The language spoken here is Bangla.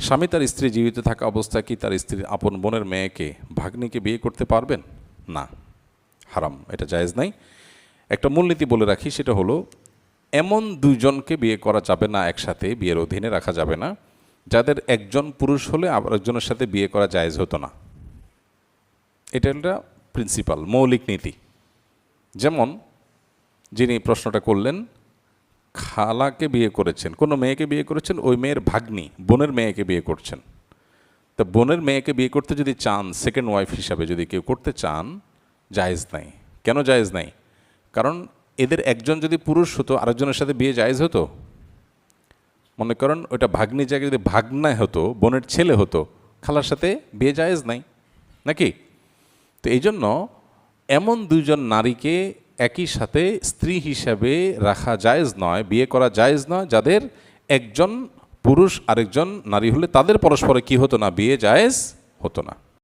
স্বামী তার স্ত্রী জীবিত থাকা অবস্থায় কি তার স্ত্রীর আপন বোনের মেয়েকে ভাগ্নিকে বিয়ে করতে পারবেন? না, হারাম, এটা জায়েজ নাই। একটা মূলনীতি বলে রাখি, সেটা হলো এমন দুইজনকে বিয়ে করা যাবে না, একসাথে বিয়ের অধীনে রাখা যাবে না, যাদের একজন পুরুষ হলে আবার একজনের সাথে বিয়ে করা জায়েজ হতো না। এটা একটা প্রিন্সিপাল, মৌলিক নীতি। যেমন যিনি প্রশ্নটা করলেন, খালাকে বিয়ে করেছেন, কোনো মেয়েকে বিয়ে করেছেন, ওই মেয়ের ভাগ্নি বোনের মেয়েকে বিয়ে করছেন। তা বোনের মেয়েকে বিয়ে করতে যদি চান, সেকেন্ড ওয়াইফ হিসাবে যদি কেউ করতে চান, জায়েজ নাই। কেন জায়েজ নাই? কারণ এদের একজন যদি পুরুষ হতো, আরেকজনের সাথে বিয়ে জায়েজ হতো? মনে করেন ওইটা ভাগ্নি জায়গায় যদি ভাগনা হতো, বোনের ছেলে হতো, খালার সাথে বিয়ে জায়েজ নাই নাকি? তো এই জন্য এমন দুইজন নারীকে একই সাথে স্ত্রী হিসাবে রাখা জায়েজ নয়, বিয়ে করা জায়েজ নয়, যাদের একজন পুরুষ আরেকজন নারী হলে তাদের পরস্পরে কি হতো না, বিয়ে জায়েজ হতো না।